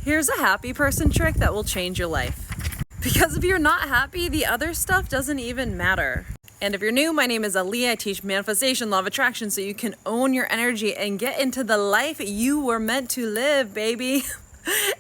Here's a happy person trick that will change your life. Because if you're not happy, the other stuff doesn't even matter. And if you're new, my name is Aaliyah. I teach manifestation, law of attraction, so you can own your energy and get into the life you were meant to live, baby.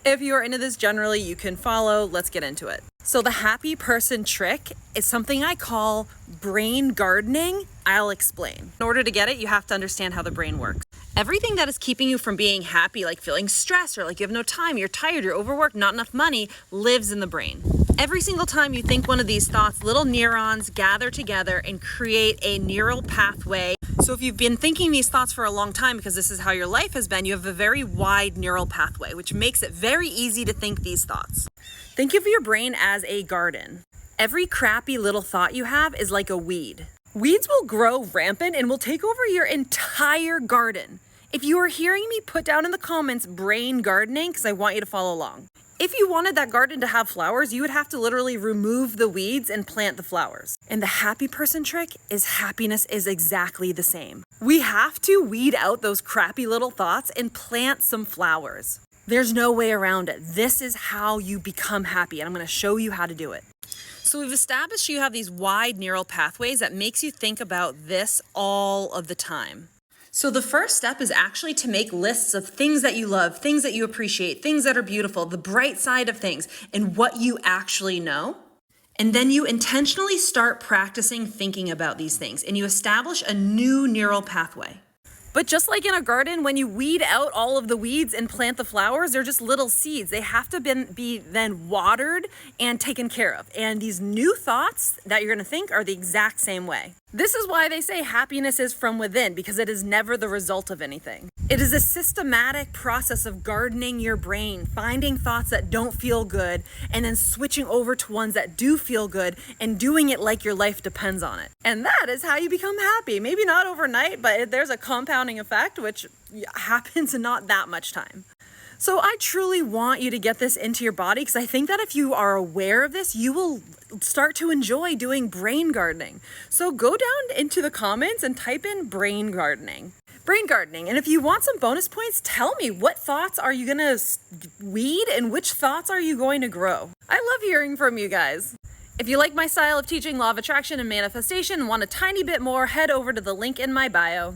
If you are into this generally, you can follow. Let's get into it. So the happy person trick is something I call brain gardening. I'll explain. In order to get it, you have to understand how the brain works. Everything that is keeping you from being happy, like feeling stressed or like you have no time, you're tired, you're overworked, not enough money, lives in the brain. Every single time you think one of these thoughts, little neurons gather together and create a neural pathway. So if you've been thinking these thoughts for a long time, because this is how your life has been, you have a very wide neural pathway, which makes it very easy to think these thoughts. Think of your brain as a garden. Every crappy little thought you have is like a weed. Weeds will grow rampant and will take over your entire garden. If you are hearing me, put down in the comments brain gardening, because I want you to follow along. If you wanted that garden to have flowers, you would have to literally remove the weeds and plant the flowers. And the happy person trick is happiness is exactly the same. We have to weed out those crappy little thoughts and plant some flowers. There's no way around it. This is how you become happy, and I'm going to show you how to do it. So we've established you have these wide neural pathways that makes you think about this all of the time. So the first step is actually to make lists of things that you love, things that you appreciate, things that are beautiful, the bright side of things, and what you actually know. And then you intentionally start practicing thinking about these things, and you establish a new neural pathway. But just like in a garden, when you weed out all of the weeds and plant the flowers, they're just little seeds. They have to be then watered and taken care of. And these new thoughts that you're going to think are the exact same way. This is why they say happiness is from within, because it is never the result of anything. It is a systematic process of gardening your brain, finding thoughts that don't feel good, and then switching over to ones that do feel good and doing it like your life depends on it. And that is how you become happy. Maybe not overnight, but there's a compounding effect, which happens in not that much time. So I truly want you to get this into your body, because I think that if you are aware of this, you will start to enjoy doing brain gardening. So go down into the comments and type in brain gardening. Brain gardening. And if you want some bonus points, tell me, what thoughts are you going to weed and which thoughts are you going to grow? I love hearing from you guys. If you like my style of teaching law of attraction and manifestation and want a tiny bit more, head over to the link in my bio.